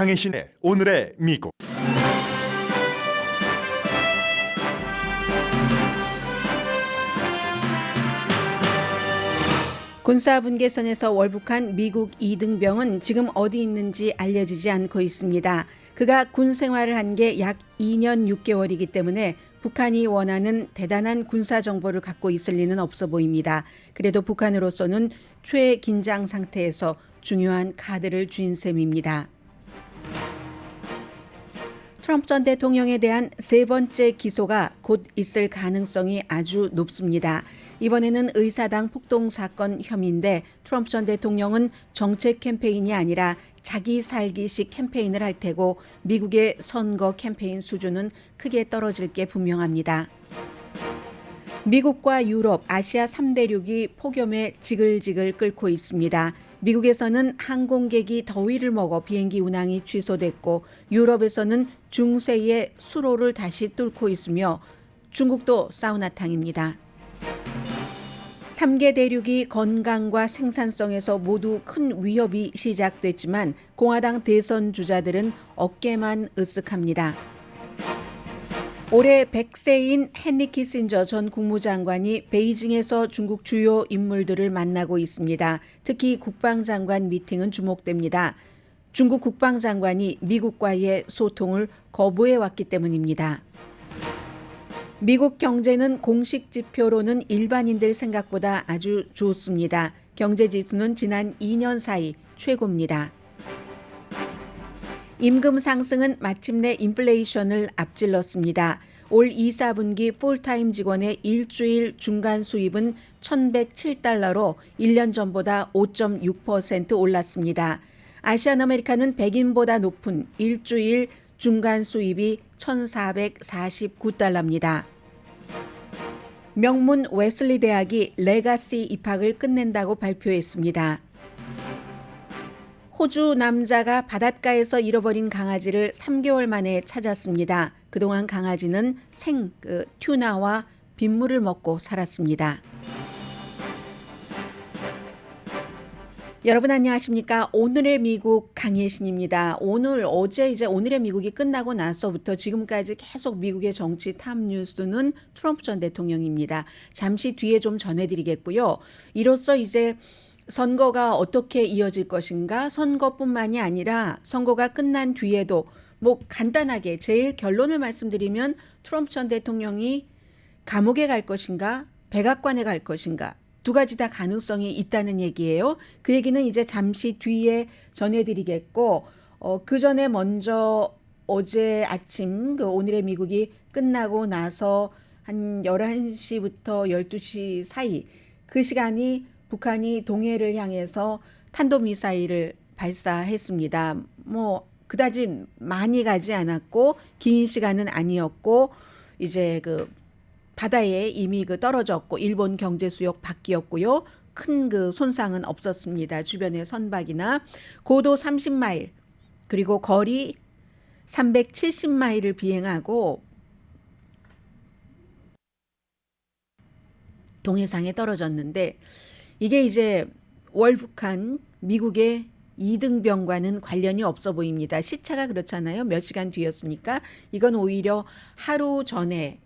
강혜신의 오늘의 미국. 군사분계선에서 월북한 미국 이등병은 지금 어디 있는지 알려지지 않고 있습니다. 그가 군 생활을 한 게 약 2년 6개월이기 때문에 북한이 원하는 대단한 군사 정보를 갖고 있을 리는 없어 보입니다. 그래도 북한으로서는 최긴장 상태에서 중요한 카드를 쥔 셈입니다. 트럼프 전 대통령에 대한 세 번째 기소가 곧 있을 가능성이 아주 높습니다. 이번에는 의사당 폭동 사건 혐의인데 트럼프 전 대통령은 정책 캠페인이 아니라 자기 살기식 캠페인을 할 테고 미국의 선거 캠페인 수준은 크게 떨어질 게 분명합니다. 미국과 유럽, 아시아 3대륙이 폭염에 지글지글 끓고 있습니다. 미국에서는 항공객이 더위를 먹어 비행기 운항이 취소됐고 유럽에서는 중세의 수로를 다시 뚫고 있으며 중국도 사우나탕입니다. 3개 대륙이 건강과 생산성에서 모두 큰 위협이 시작됐지만 공화당 대선 주자들은 어깨만 으쓱합니다. 올해 100세인 헨리 키신저 전 국무장관이 베이징에서 중국 주요 인물들을 만나고 있습니다. 특히 국방장관 미팅은 주목됩니다. 중국 국방장관이 미국과의 소통을 거부해 왔기 때문입니다. 미국 경제는 공식 지표로는 일반인들 생각보다 아주 좋습니다. 경제 지수는 지난 2년 사이 최고입니다. 임금 상승은 마침내 인플레이션을 앞질렀습니다. 올 2, 4분기 풀타임 직원의 일주일 중간 수입은 1,107달러로 1년 전보다 5.6% 올랐습니다. 아시안 아메리카는 백인보다 높은 일주일 중간 수입이 1,449달러입니다. 명문 웨슬리 대학이 레가시 입학을 끝낸다고 발표했습니다. 호주 남자가 바닷가에서 잃어버린 강아지를 3개월 만에 찾았습니다. 그동안 강아지는 튜나와 빗물을 먹고 살았습니다. 여러분 안녕하십니까? 오늘의 미국 강혜신입니다. 오늘의 미국이 끝나고 나서부터 지금까지 계속 미국의 정치 탑 뉴스는 트럼프 전 대통령입니다. 잠시 뒤에 좀 전해드리겠고요. 이로써 이제 선거가 어떻게 이어질 것인가, 선거뿐만이 아니라 선거가 끝난 뒤에도 간단하게 제일 결론을 말씀드리면 트럼프 전 대통령이 감옥에 갈 것인가, 백악관에 갈 것인가, 두 가지 다 가능성이 있다는 얘기예요. 그 얘기는 이제 잠시 뒤에 전해드리겠고 그 전에 먼저 어제 아침 오늘의 미국이 끝나고 나서 한 11시부터 12시 사이 그 시간이 북한이 동해를 향해서 탄도미사일을 발사했습니다. 그다지 많이 가지 않았고 긴 시간은 아니었고 이제 바다에 이미 떨어졌고 일본 경제 수역 밖이었고요. 큰 손상은 없었습니다. 주변의 선박이나 고도 30마일 그리고 거리 370마일을 비행하고 동해상에 떨어졌는데 이게 이제 월북한 미국의 이등병과는 관련이 없어 보입니다. 시차가 그렇잖아요. 몇 시간 뒤였으니까 이건 오히려 하루 전에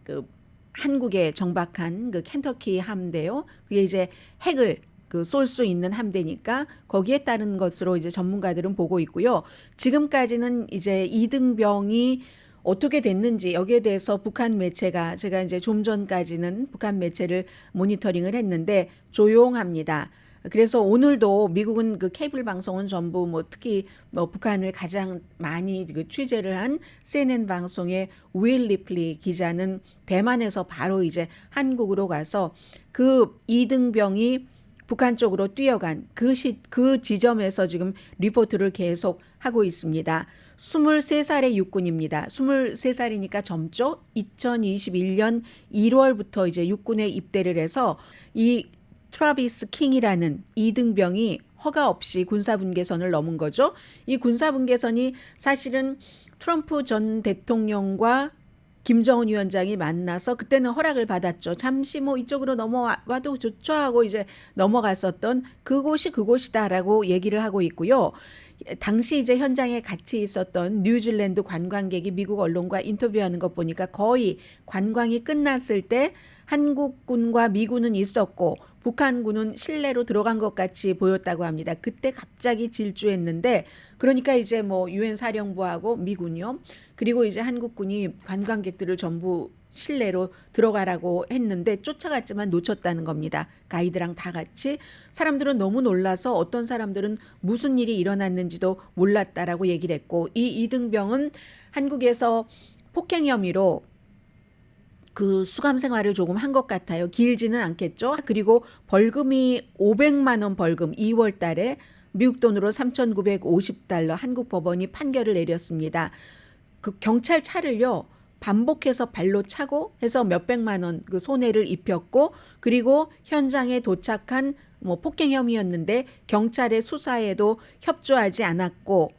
한국에 정박한 켄터키 함대요. 그게 이제 핵을 쏠 수 있는 함대니까 거기에 따른 것으로 이제 전문가들은 보고 있고요. 지금까지는 이제 이등병이 어떻게 됐는지 여기에 대해서 북한 매체가 제가 이제 좀 전까지는 북한 매체를 모니터링을 했는데 조용합니다. 그래서 오늘도 미국은 케이블 방송은 전부 특히 북한을 가장 많이 취재를 한 CNN 방송의 윌 리플리 기자는 대만에서 바로 이제 한국으로 가서 그 이등병이 북한 쪽으로 뛰어간 그 지점에서 지금 리포트를 계속 하고 있습니다. 23살의 육군입니다. 23살이니까 젊죠? 2021년 1월부터 이제 육군에 입대를 해서 이 트라비스 킹이라는 이등병이 허가 없이 군사분계선을 넘은 거죠. 이 군사분계선이 사실은 트럼프 전 대통령과 김정은 위원장이 만나서 그때는 허락을 받았죠. 잠시 이쪽으로 넘어와도 좋죠 하고 이제 넘어갔었던 그곳이 그곳이다라고 얘기를 하고 있고요. 당시 이제 현장에 같이 있었던 뉴질랜드 관광객이 미국 언론과 인터뷰하는 것 보니까 거의 관광이 끝났을 때 한국군과 미군은 있었고 북한군은 실내로 들어간 것 같이 보였다고 합니다. 그때 갑자기 질주했는데 그러니까 이제 뭐 유엔 사령부하고 미군이요. 그리고 이제 한국군이 관광객들을 전부 실내로 들어가라고 했는데 쫓아갔지만 놓쳤다는 겁니다. 가이드랑 다 같이. 사람들은 너무 놀라서 어떤 사람들은 무슨 일이 일어났는지도 몰랐다라고 얘기를 했고 이 이등병은 한국에서 폭행 혐의로 그 수감 생활을 조금 한 것 같아요. 길지는 않겠죠. 그리고 벌금이 500만 원 벌금 2월 달에 미국 돈으로 3,950달러 한국 법원이 판결을 내렸습니다. 그 경찰 차를요. 반복해서 발로 차고 해서 몇백만 원 그 손해를 입혔고 그리고 현장에 도착한 뭐 폭행 혐의였는데 경찰의 수사에도 협조하지 않았고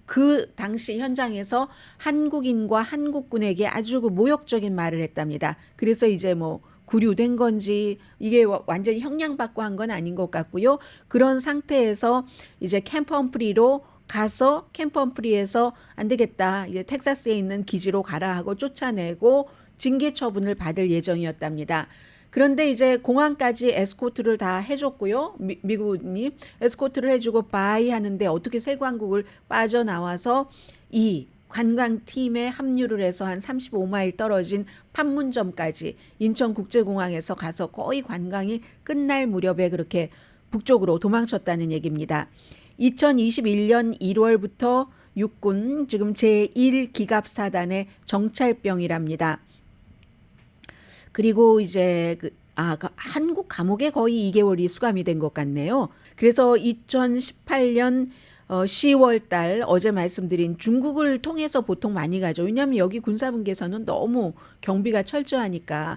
그 당시 현장에서 한국인과 한국군에게 아주 그 모욕적인 말을 했답니다. 그래서 이제 뭐 구류된 건지 이게 완전히 형량받고 한 건 아닌 것 같고요. 그런 상태에서 이제 캠프 험프리로 가서 캠프 험프리에서 안 되겠다. 이제 텍사스에 있는 기지로 가라 하고 쫓아내고 징계 처분을 받을 예정이었답니다. 그런데 이제 공항까지 에스코트를 다 해줬고요. 미군이 에스코트를 해주고 바이 하는데 어떻게 세관국을 빠져나와서 이 관광팀에 합류를 해서 한 35마일 떨어진 판문점까지 인천국제공항에서 가서 거의 관광이 끝날 무렵에 그렇게 북쪽으로 도망쳤다는 얘기입니다. 2021년 1월부터 육군 지금 제1기갑사단의 정찰병이랍니다. 그리고 이제 그 한국 감옥에 거의 2개월이 수감이 된 것 같네요. 그래서 2018년 10월 달 어제 말씀드린 중국을 통해서 보통 많이 가죠. 왜냐하면 여기 군사분계선은 너무 경비가 철저하니까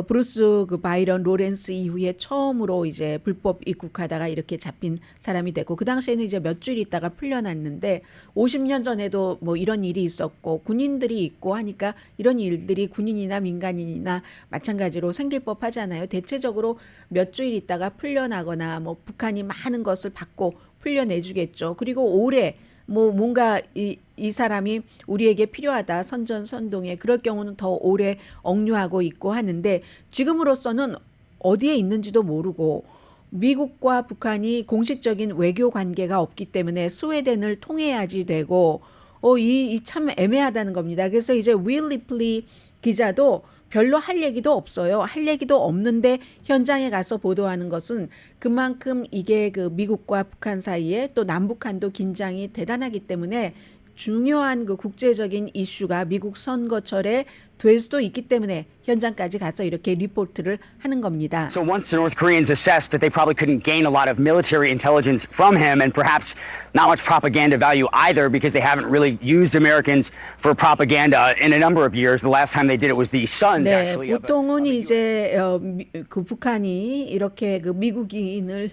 브루스 그 바이런 로렌스 이후에 처음으로 이제 불법 입국하다가 이렇게 잡힌 사람이 됐고 그 당시에는 이제 몇 주일 있다가 풀려났는데 50년 전에도 뭐 이런 일이 있었고 군인들이 있고 하니까 이런 일들이 군인이나 민간인이나 마찬가지로 생길 법하잖아요. 대체적으로 몇 주일 있다가 풀려나거나 뭐 북한이 많은 것을 받고 풀려내주겠죠. 그리고 올해 뭐 뭔가 이 사람이 우리에게 필요하다 선전선동에 그럴 경우는 더 오래 억류하고 있고 하는데 지금으로서는 어디에 있는지도 모르고 미국과 북한이 공식적인 외교 관계가 없기 때문에 스웨덴을 통해야지 되고 이 참 애매하다는 겁니다. 그래서 이제 윌 리플리 기자도 별로 할 얘기도 없어요. 할 얘기도 없는데 현장에 가서 보도하는 것은 그만큼 이게 그 미국과 북한 사이에 또 남북한도 긴장이 대단하기 때문에 중요한 그 국제적인 이슈가 미국 선거철에 될 수도 있기 때문에 현장까지 가서 이렇게 리포트를 하는 겁니다. So once the North Koreans assessed that they probably couldn't gain a lot of military intelligence from him and perhaps not much propaganda value either because they haven't really used Americans for propaganda in a number of years. The last time they did it was the sons 네, actually. 보통은 이제 그 북한이 이렇게 그 미국인을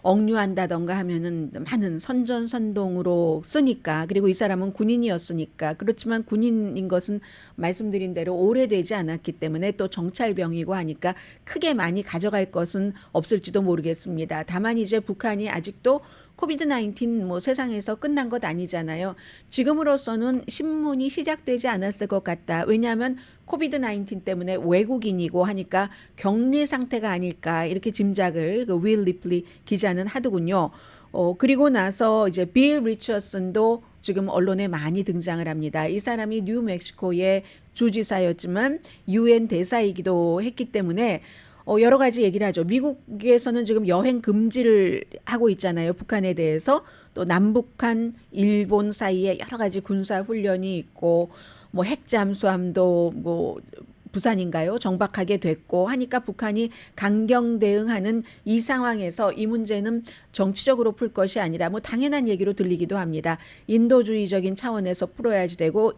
억류한다던가 하면은 많은 선전선동으로 쓰니까 그리고 이 사람은 군인이었으니까 그렇지만 군인인 것은 말씀드린 대로 오래되지 않았기 때문에 또 정찰병이고 하니까 크게 많이 가져갈 것은 없을지도 모르겠습니다. 다만 이제 북한이 아직도 코비드-19 뭐 세상에서 끝난 것 아니잖아요. 지금으로서는 신문이 시작되지 않았을 것 같다. 왜냐하면 코비드-19 때문에 외국인이고 하니까 격리 상태가 아닐까 이렇게 짐작을 그 윌 리플리 기자는 하더군요. 그리고 나서 이제 빌 리처슨도 지금 언론에 많이 등장을 합니다. 이 사람이 뉴멕시코의 주지사였지만 유엔 대사이기도 했기 때문에 여러 가지 얘기를 하죠. 미국에서는 지금 여행 금지를 하고 있잖아요. 북한에 대해서. 또 남북한, 일본 사이에 여러 가지 군사 훈련이 있고 뭐 핵잠수함도 뭐 부산인가요? 정박하게 됐고 하니까 북한이 강경 대응하는 이 상황에서 이 문제는 정치적으로 풀 것이 아니라 뭐 당연한 얘기로 들리기도 합니다. 인도주의적인 차원에서 풀어야지 되고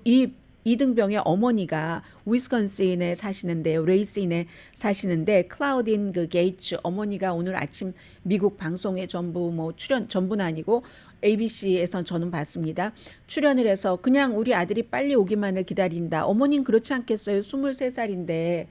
이등병의 어머니가 위스콘신에 사시는데요. 레이신에 사시는데 클라우딘 그 게이츠 어머니가 오늘 아침 미국 방송에 전부 뭐 전부는 아니고 ABC에서 저는 봤습니다. 출연을 해서 그냥 우리 아들이 빨리 오기만을 기다린다. 어머니는 그렇지 않겠어요. 23살인데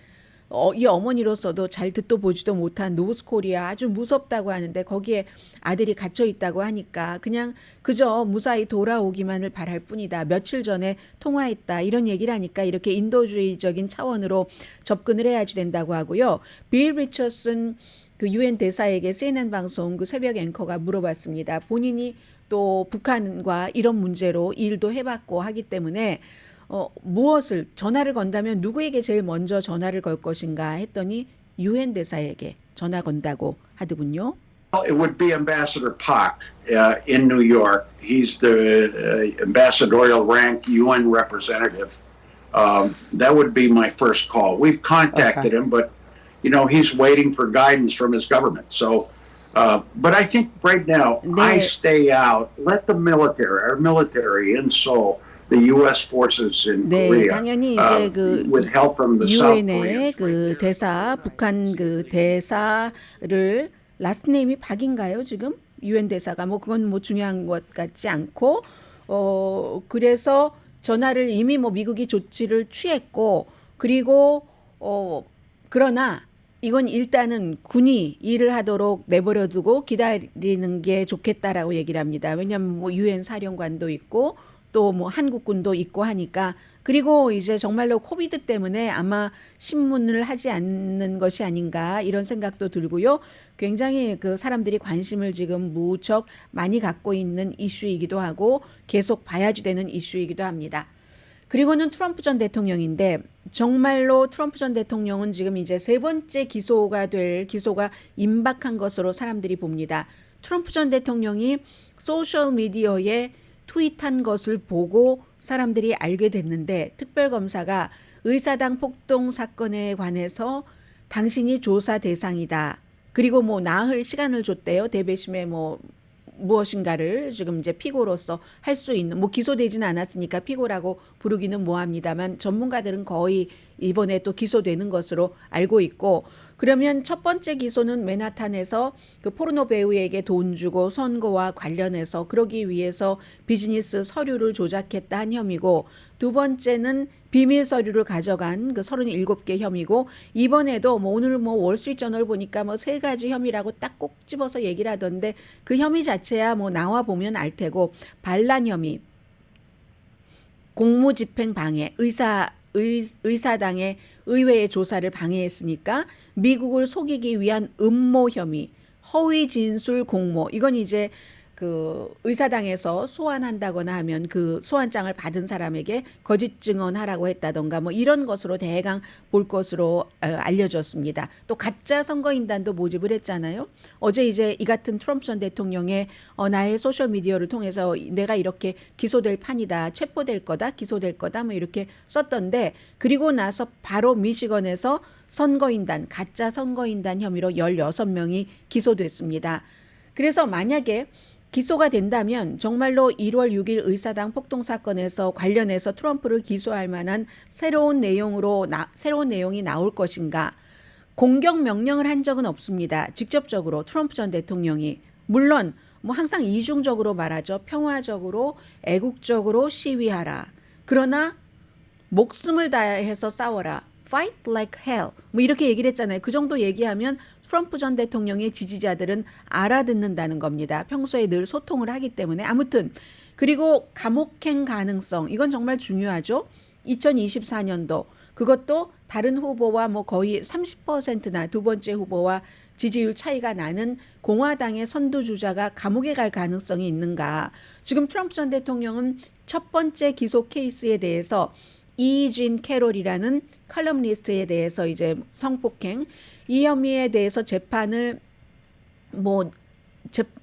이 어머니로서도 잘 듣도 보지도 못한 노스코리아 아주 무섭다고 하는데 거기에 아들이 갇혀 있다고 하니까 그냥 그저 무사히 돌아오기만을 바랄 뿐이다. 며칠 전에 통화했다. 이런 얘기를 하니까 이렇게 인도주의적인 차원으로 접근을 해야지 된다고 하고요. 빌 리처슨 그 유엔 대사에게 CNN 방송 그 새벽 앵커가 물어봤습니다. 본인이 또 북한과 이런 문제로 일도 해봤고 하기 때문에 무엇을 전화를 건다면 누구에게 제일 먼저 전화를 걸 것인가 했더니 유엔 대사에게 전화 건다고 하더군요. It would be Ambassador Pak in New York. He's the ambassadorial rank UN representative. That would be my first call. We've contacted him, but he's waiting for guidance from his government. So, but I think right now I stay out. Let the our military in Seoul, the U.S. forces in Korea, 당연히 이제 그 with help from the South 유엔의 Koreans. 그 대사 북한 그 대사를 라스트 네임이 박인가요 지금 유엔 대사가 뭐 그건 뭐 중요한 것 같지 않고 그래서 전화를 이미 뭐 미국이 조치를 취했고 그리고 그러나 이건 일단은 군이 일을 하도록 내버려두고 기다리는 게 좋겠다라고 얘기를 합니다. 왜냐하면 뭐 유엔 사령관도 있고 또 뭐 한국군도 있고 하니까 그리고 이제 정말로 코비드 때문에 아마 신문을 하지 않는 것이 아닌가 이런 생각도 들고요. 굉장히 그 사람들이 관심을 지금 무척 많이 갖고 있는 이슈이기도 하고 계속 봐야지 되는 이슈이기도 합니다. 그리고는 트럼프 전 대통령인데 정말로 트럼프 전 대통령은 지금 이제 세 번째 기소가 임박한 것으로 사람들이 봅니다. 트럼프 전 대통령이 소셜미디어에 트윗한 것을 보고 사람들이 알게 됐는데 특별검사가 의사당 폭동 사건에 관해서 당신이 조사 대상이다. 그리고 뭐 나흘 시간을 줬대요. 대배심에 뭐 무엇인가를 지금 이제 피고로서 할 수 있는 뭐 기소되지는 않았으니까 피고라고 부르기는 뭐합니다만 전문가들은 거의 이번에 또 기소되는 것으로 알고 있고 그러면 첫 번째 기소는 맨하탄에서 그 포르노 배우에게 돈 주고 선거와 관련해서 그러기 위해서 비즈니스 서류를 조작했다 한 혐의고 두 번째는 비밀 서류를 가져간 그 37개 혐의고 이번에도 뭐 오늘 뭐 월스트리트저널 보니까 뭐 세 가지 혐의라고 딱 꼭 집어서 얘기를 하던데 그 혐의 자체야 뭐 나와 보면 알 테고 반란 혐의, 공무집행 방해, 의사당의 의회의 조사를 방해했으니까 미국을 속이기 위한 음모 혐의, 허위 진술 공모 이건 이제 그 의사당에서 소환한다거나 하면 그 소환장을 받은 사람에게 거짓 증언하라고 했다던가 뭐 이런 것으로 대강 볼 것으로 알려졌습니다. 또 가짜 선거인단도 모집을 했잖아요. 어제 이제 이 같은 트럼프 전 대통령의 나의 소셜미디어를 통해서 내가 이렇게 기소될 판이다, 체포될 거다, 기소될 거다 뭐 이렇게 썼던데 그리고 나서 바로 미시건에서 선거인단, 가짜 선거인단 혐의로 16명이 기소됐습니다. 그래서 만약에 기소가 된다면 정말로 1월 6일 의사당 폭동 사건에서 관련해서 트럼프를 기소할 만한 새로운 내용이 나올 것인가? 공격 명령을 한 적은 없습니다. 직접적으로 트럼프 전 대통령이 물론 뭐 항상 이중적으로 말하죠. 평화적으로 애국적으로 시위하라. 그러나 목숨을 다해서 싸워라. Fight like hell. 뭐 이렇게 얘기를 했잖아요. 그 정도 얘기하면 트럼프 전 대통령의 지지자들은 알아듣는다는 겁니다. 평소에 늘 소통을 하기 때문에. 아무튼 그리고 감옥행 가능성 이건 정말 중요하죠. 2024년도 그것도 다른 후보와 뭐 거의 30%나 두 번째 후보와 지지율 차이가 나는 공화당의 선두주자가 감옥에 갈 가능성이 있는가. 지금 트럼프 전 대통령은 첫 번째 기소 케이스에 대해서 이진 캐롤이라는 칼럼니스트에 대해서 이제 성폭행 이 혐의에 대해서 재판을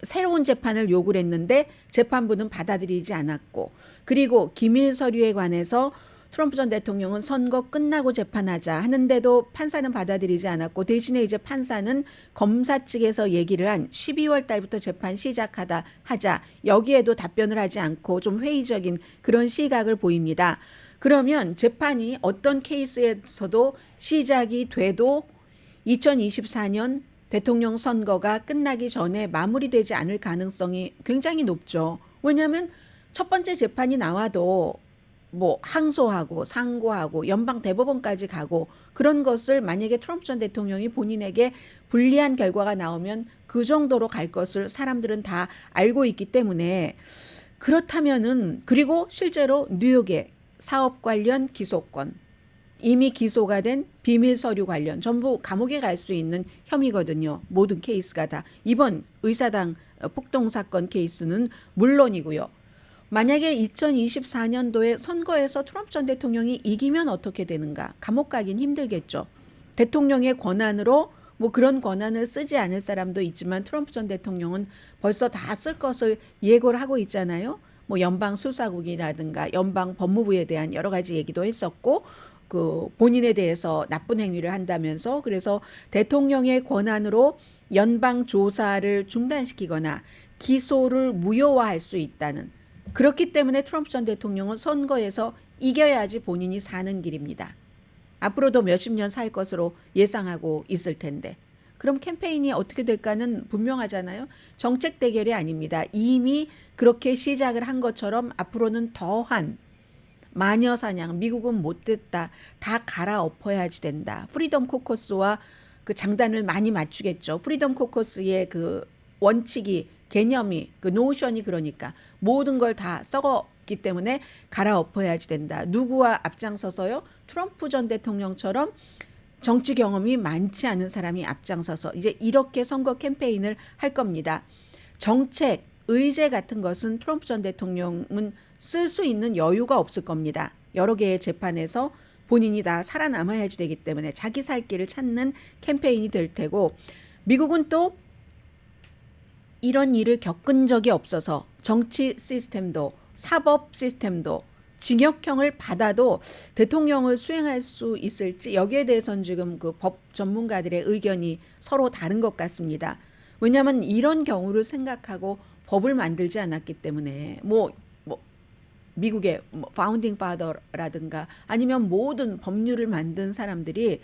새로운 재판을 요구를 했는데 재판부는 받아들이지 않았고 그리고 기밀 서류에 관해서 트럼프 전 대통령은 선거 끝나고 재판하자 하는데도 판사는 받아들이지 않았고 대신에 이제 판사는 검사 측에서 얘기를 한 12월 달부터 재판 하자 여기에도 답변을 하지 않고 좀 회의적인 그런 시각을 보입니다. 그러면 재판이 어떤 케이스에서도 시작이 돼도 2024년 대통령 선거가 끝나기 전에 마무리되지 않을 가능성이 굉장히 높죠. 왜냐하면 첫 번째 재판이 나와도 뭐 항소하고 상고하고 연방 대법원까지 가고 그런 것을 만약에 트럼프 전 대통령이 본인에게 불리한 결과가 나오면 그 정도로 갈 것을 사람들은 다 알고 있기 때문에 그렇다면은 그리고 실제로 뉴욕의 사업 관련 기소권 이미 기소가 된 비밀 서류 관련 전부 감옥에 갈 수 있는 혐의거든요. 모든 케이스가 다. 이번 의사당 폭동 사건 케이스는 물론이고요. 만약에 2024년도에 선거에서 트럼프 전 대통령이 이기면 어떻게 되는가? 감옥 가긴 힘들겠죠. 대통령의 권한으로 뭐 그런 권한을 쓰지 않을 사람도 있지만 트럼프 전 대통령은 벌써 다 쓸 것을 예고를 하고 있잖아요. 뭐 연방 수사국이라든가 연방 법무부에 대한 여러 가지 얘기도 했었고 그 본인에 대해서 나쁜 행위를 한다면서 그래서 대통령의 권한으로 연방 조사를 중단시키거나 기소를 무효화할 수 있다는 그렇기 때문에 트럼프 전 대통령은 선거에서 이겨야지 본인이 사는 길입니다. 앞으로도 몇십 년 살 것으로 예상하고 있을 텐데 그럼 캠페인이 어떻게 될까는 분명하잖아요. 정책 대결이 아닙니다. 이미 그렇게 시작을 한 것처럼 앞으로는 더한 마녀 사냥, 미국은 못됐다, 다 갈아엎어야지 된다. 프리덤 코커스와 그 장단을 많이 맞추겠죠. 프리덤 코커스의 그 원칙이 개념이 그 노션이 그러니까 모든 걸 다 썩었기 때문에 갈아엎어야지 된다. 누구와 앞장서서요? 트럼프 전 대통령처럼 정치 경험이 많지 않은 사람이 앞장서서 이제 이렇게 선거 캠페인을 할 겁니다. 정책, 의제 같은 것은 트럼프 전 대통령은 쓸 수 있는 여유가 없을 겁니다. 여러 개의 재판에서 본인이 다 살아남아야지 되기 때문에 자기 살 길을 찾는 캠페인이 될 테고 미국은 또 이런 일을 겪은 적이 없어서 정치 시스템도 사법 시스템도 징역형을 받아도 대통령을 수행할 수 있을지 여기에 대해서는 지금 그 법 전문가들의 의견이 서로 다른 것 같습니다. 왜냐하면 이런 경우를 생각하고 법을 만들지 않았기 때문에 뭐 미국의 파운딩 파더라든가 아니면 모든 법률을 만든 사람들이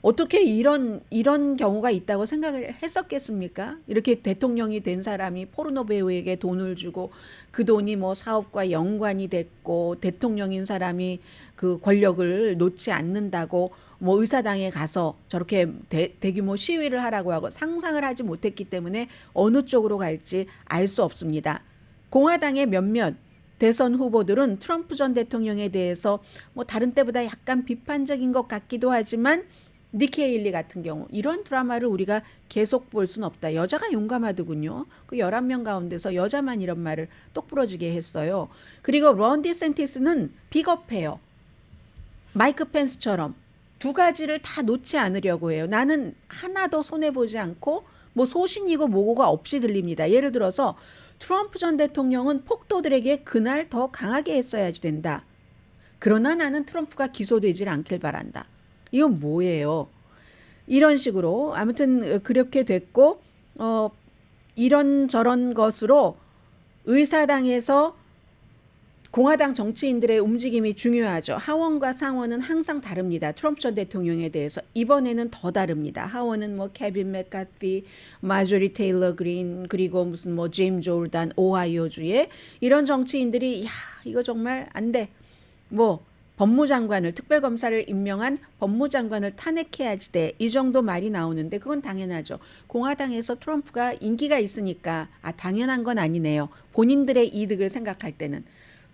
어떻게 이런 경우가 있다고 생각을 했었겠습니까? 이렇게 대통령이 된 사람이 포르노 배우에게 돈을 주고 그 돈이 뭐 사업과 연관이 됐고 대통령인 사람이 그 권력을 놓지 않는다고 뭐 의사당에 가서 저렇게 대규모 시위를 하라고 하고 상상을 하지 못했기 때문에 어느 쪽으로 갈지 알 수 없습니다. 공화당의 몇몇 대선 후보들은 트럼프 전 대통령에 대해서 뭐 다른 때보다 약간 비판적인 것 같기도 하지만 니키 헤일리 같은 경우 이런 드라마를 우리가 계속 볼 수는 없다. 여자가 용감하더군요. 그 11명 가운데서 여자만 이런 말을 똑부러지게 했어요. 그리고 론 디센티스는 비겁해요. 마이크 펜스처럼 두 가지를 다 놓지 않으려고 해요. 나는 하나도 손해보지 않고 뭐 소신이고 뭐고가 없이 들립니다. 예를 들어서 트럼프 전 대통령은 폭도들에게 그날 더 강하게 했어야지 된다. 그러나 나는 트럼프가 기소되질 않길 바란다. 이건 뭐예요? 이런 식으로 아무튼 그렇게 됐고 이런저런 것으로 의사당에서 공화당 정치인들의 움직임이 중요하죠. 하원과 상원은 항상 다릅니다. 트럼프 전 대통령에 대해서 이번에는 더 다릅니다. 하원은 뭐 케빈 맥카티, 마조리 테일러 그린 그리고 무슨 뭐 제임 조르단 오하이오주의 이런 정치인들이 야 이거 정말 안 돼. 뭐 법무장관을 특별검사를 임명한 법무장관을 탄핵해야지 돼. 이 정도 말이 나오는데 그건 당연하죠. 공화당에서 트럼프가 인기가 있으니까 당연한 건 아니네요. 본인들의 이득을 생각할 때는.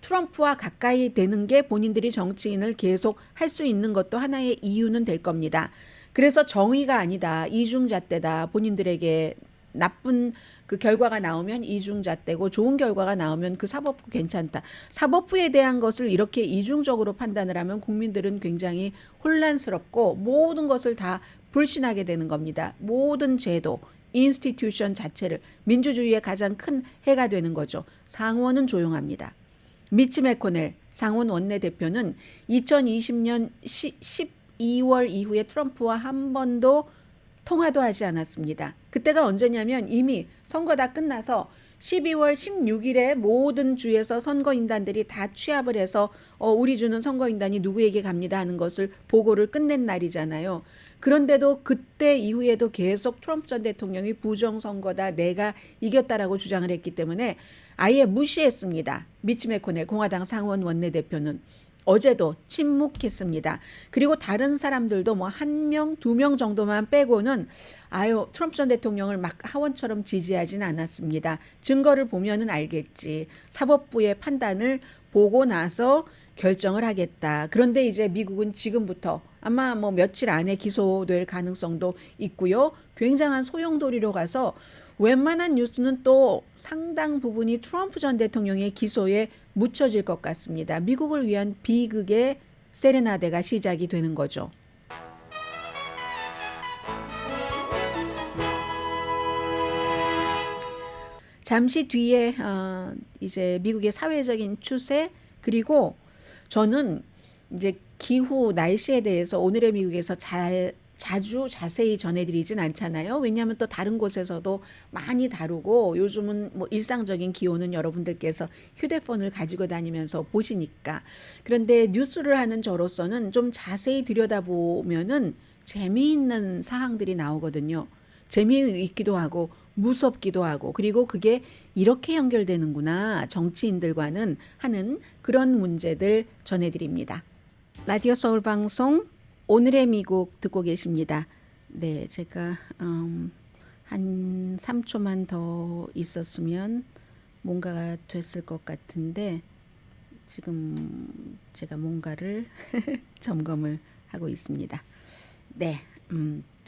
트럼프와 가까이 되는 게 본인들이 정치인을 계속 할 수 있는 것도 하나의 이유는 될 겁니다. 그래서 정의가 아니다. 이중잣대다. 본인들에게 나쁜 그 결과가 나오면 이중잣대고 좋은 결과가 나오면 그 사법부 괜찮다. 사법부에 대한 것을 이렇게 이중적으로 판단을 하면 국민들은 굉장히 혼란스럽고 모든 것을 다 불신하게 되는 겁니다. 모든 제도, 인스티튜션 자체를 민주주의의 가장 큰 해가 되는 거죠. 상원은 조용합니다. 미치 매코넬 상원 원내대표는 2020년 12월 이후에 트럼프와 한 번도 통화도 하지 않았습니다. 그때가 언제냐면 이미 선거 다 끝나서 12월 16일에 모든 주에서 선거인단들이 다 취합을 해서 우리 주는 선거인단이 누구에게 갑니다 하는 것을 보고를 끝낸 날이잖아요. 그런데도 그때 이후에도 계속 트럼프 전 대통령이 부정선거다, 내가 이겼다라고 주장을 했기 때문에 아예 무시했습니다. 미치 매코넬 공화당 상원 원내대표는 어제도 침묵했습니다. 그리고 다른 사람들도 뭐 1명, 2명 정도만 빼고는 아유 트럼프 전 대통령을 막 하원처럼 지지하진 않았습니다. 증거를 보면은 알겠지. 사법부의 판단을 보고 나서 결정을 하겠다. 그런데 이제 미국은 지금부터 아마 뭐 며칠 안에 기소될 가능성도 있고요. 굉장한 소용돌이로 가서 웬만한 뉴스는 또 상당 부분이 트럼프 전 대통령의 기소에 묻혀질 것 같습니다. 미국을 위한 비극의 세레나데가 시작이 되는 거죠. 잠시 뒤에 이제 미국의 사회적인 추세 그리고 저는 이제 기후 날씨에 대해서 오늘의 미국에서 자주 자세히 전해드리진 않잖아요. 왜냐하면 또 다른 곳에서도 많이 다루고 요즘은 뭐 일상적인 기온은 여러분들께서 휴대폰을 가지고 다니면서 보시니까. 그런데 뉴스를 하는 저로서는 좀 자세히 들여다보면은 재미있는 사항들이 나오거든요. 재미있기도 하고 무섭기도 하고 그리고 그게 이렇게 연결되는구나 정치인들과는 하는 그런 문제들 전해드립니다. 라디오 서울 방송 오늘의 미국 듣고 계십니다. 네, 제가 한 3초만 더 있었으면 뭔가가 됐을 것 같은데 지금 제가 뭔가를 점검을 하고 있습니다. 네,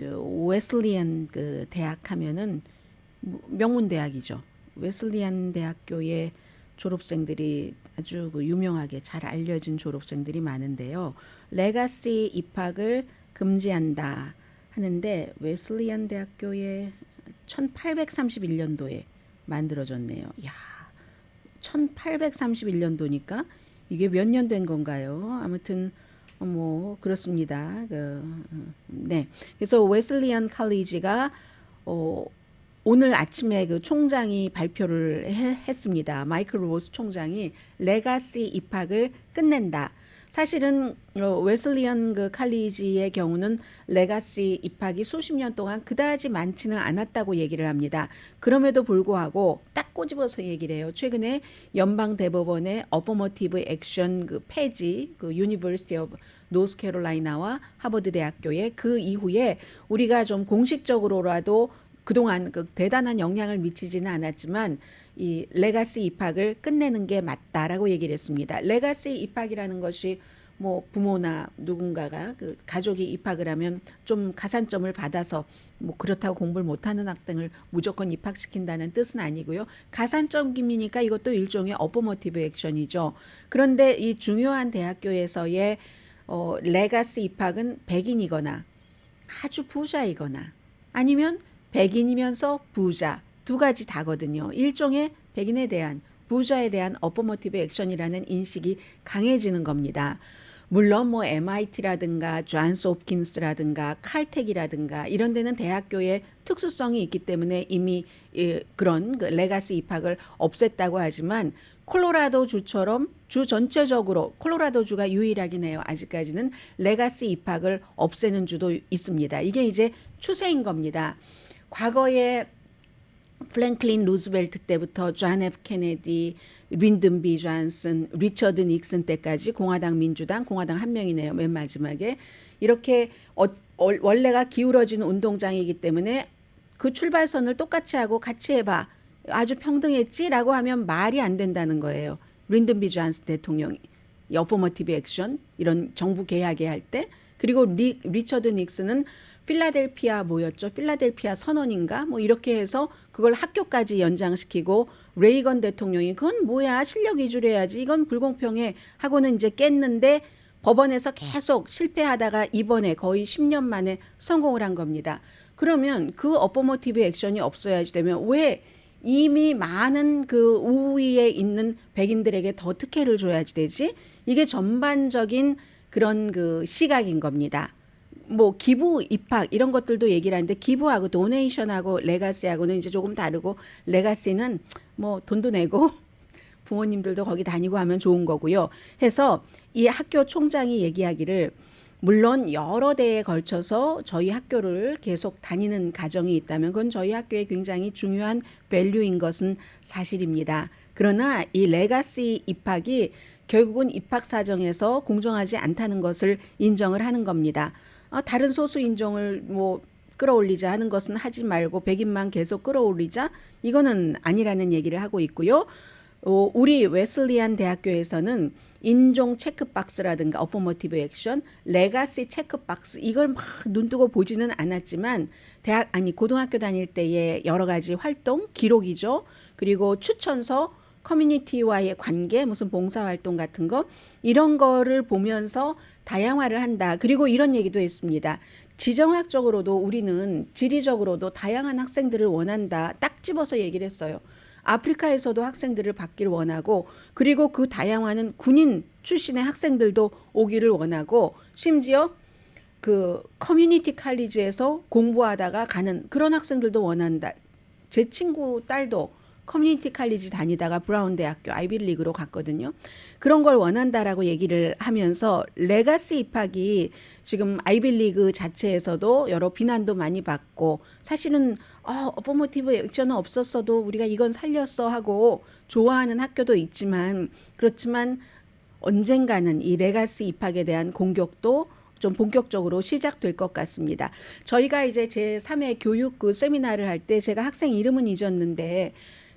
웨슬리안 그 대학 하면은 명문 대학이죠. 웨슬리안 대학교의 졸업생들이 아주 그 유명하게 잘 알려진 졸업생들이 많은데요. 레가시 입학을 금지한다 하는데 웨슬리안 대학교에 1831년도에 만들어졌네요. 야, 1831년도니까 이게 몇 년 된 건가요? 아무튼 뭐 그렇습니다. 네, 그래서 웨슬리안 칼리지가 오늘 아침에 그 총장이 발표를 했습니다. 마이클 로스 총장이 레가시 입학을 끝낸다. 사실은 웨슬리언 그 칼리지의 경우는 레가시 입학이 수십 년 동안 그다지 많지는 않았다고 얘기를 합니다. 그럼에도 불구하고 딱 꼬집어서 얘기를 해요. 최근에 연방 대법원의 어퍼머티브 액션 그 폐지, 그 유니버시티 오브 노스캐롤라이나와 하버드 대학교의 그 이후에 우리가 좀 공식적으로라도 그동안 그 대단한 영향을 미치지는 않았지만 이 레가시 입학을 끝내는 게 맞다라고 얘기를 했습니다. 레가시 입학이라는 것이 뭐 부모나 누군가가 그 가족이 입학을 하면 좀 가산점을 받아서 뭐 그렇다고 공부를 못하는 학생을 무조건 입학시킨다는 뜻은 아니고요. 가산점이니까 이것도 일종의 어퍼머티브 액션이죠. 그런데 이 중요한 대학교에서의 레가시 입학은 백인이거나 아주 부자이거나 아니면 백인이면서 부자 두 가지 다거든요. 일종의 백인에 대한 부자에 대한 어퍼머티브 액션이라는 인식이 강해지는 겁니다. 물론 뭐 MIT라든가 존스 홉킨스라든가 칼텍이라든가 이런 데는 대학교의 특수성이 있기 때문에 이미 그런 그 레가시 입학을 없앴다고 하지만 콜로라도 주처럼 주 전체적으로 콜로라도 주가 유일하긴 해요. 아직까지는 레가시 입학을 없애는 주도 있습니다. 이게 이제 추세인 겁니다. 과거에 플랭클린 루즈벨트 때부터 존 F 케네디, 린든 B 존슨, 리처드 닉슨 때까지 공화당 민주당, 공화당 한 명이네요. 맨 마지막에 이렇게 원래가 기울어진 운동장이기 때문에 그 출발선을 똑같이 하고 같이 해봐. 아주 평등했지라고 하면 말이 안 된다는 거예요. 린든 B 존슨 대통령이 어퍼머티브 액션 이런 정부 개혁에 할 때 그리고 리처드 닉슨은 필라델피아 뭐였죠? 필라델피아 선언인가? 뭐 이렇게 해서 그걸 학교까지 연장시키고 레이건 대통령이 그건 뭐야? 실력 위주로 해야지. 이건 불공평해. 하고는 이제 깼는데 법원에서 계속 실패하다가 이번에 거의 10년 만에 성공을 한 겁니다. 그러면 그 어퍼머티브 액션이 없어야지 되면 왜 이미 많은 그 우위에 있는 백인들에게 더 특혜를 줘야지 되지? 이게 전반적인 그런 그 시각인 겁니다. 뭐 기부 입학 이런 것들도 얘기를 하는데 기부하고 도네이션하고 레가시하고는 이제 조금 다르고 레가시는 뭐 돈도 내고 부모님들도 거기 다니고 하면 좋은 거고요. 해서 이 학교 총장이 얘기하기를 물론 여러 대에 걸쳐서 저희 학교를 계속 다니는 가정이 있다면 그건 저희 학교에 굉장히 중요한 밸류인 것은 사실입니다. 그러나 이 레가시 입학이 결국은 입학 사정에서 공정하지 않다는 것을 인정을 하는 겁니다. 다른 소수 인종을 뭐 끌어올리자 하는 것은 하지 말고 백인만 계속 끌어올리자 이거는 아니라는 얘기를 하고 있고요. 우리 웨슬리안 대학교에서는 인종 체크박스라든가 어포머티브 액션, 레가시 체크박스 이걸 막 눈뜨고 보지는 않았지만 고등학교 다닐 때의 여러 가지 활동, 기록이죠. 그리고 추천서, 커뮤니티와의 관계, 무슨 봉사활동 같은 거 이런 거를 보면서 다양화를 한다. 그리고 이런 얘기도 했습니다. 지정학적으로도 우리는 지리적으로도 다양한 학생들을 원한다. 딱 집어서 얘기를 했어요. 아프리카에서도 학생들을 받기를 원하고 그리고 그 다양화는 군인 출신의 학생들도 오기를 원하고 심지어 그 커뮤니티 칼리지에서 공부하다가 가는 그런 학생들도 원한다. 제 친구 딸도 커뮤니티 칼리지 다니다가 브라운 대학교 아이비리그로 갔거든요. 그런 걸 원한다라고 얘기를 하면서 레가시 입학이 지금 아이비리그 자체에서도 여러 비난도 많이 받고 사실은 어포머티브 액션은 없었어도 우리가 이건 살렸어 하고 좋아하는 학교도 있지만 그렇지만 언젠가는 이 레가시 입학에 대한 공격도 좀 본격적으로 시작될 것 같습니다. 저희가 이제 제3회 교육 그 세미나를 할 때 제가 학생 이름은 잊었는데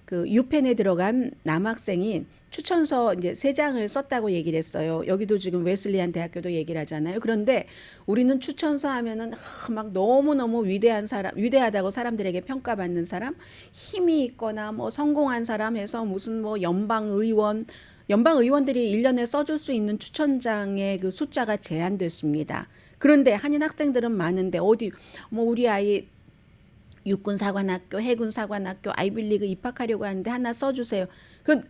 그 유펜에 들어간 남학생이 추천서 이제 3장을 썼다고 얘기를 했어요. 여기도 지금 웨슬리안 대학교도 얘기를 하잖아요. 그런데 우리는 추천서 하면은 막 너무너무 위대한 사람, 위대하다고 사람들에게 평가받는 사람, 힘이 있거나 뭐 성공한 사람 해서 무슨 뭐 연방의원들이 1년에 써줄 수 있는 추천장의 그 숫자가 제한됐습니다. 그런데 한인 학생들은 많은데 어디 뭐 우리 아이 육군사관학교, 해군사관학교, 아이비리그 입학하려고 하는데 하나 써주세요. 그건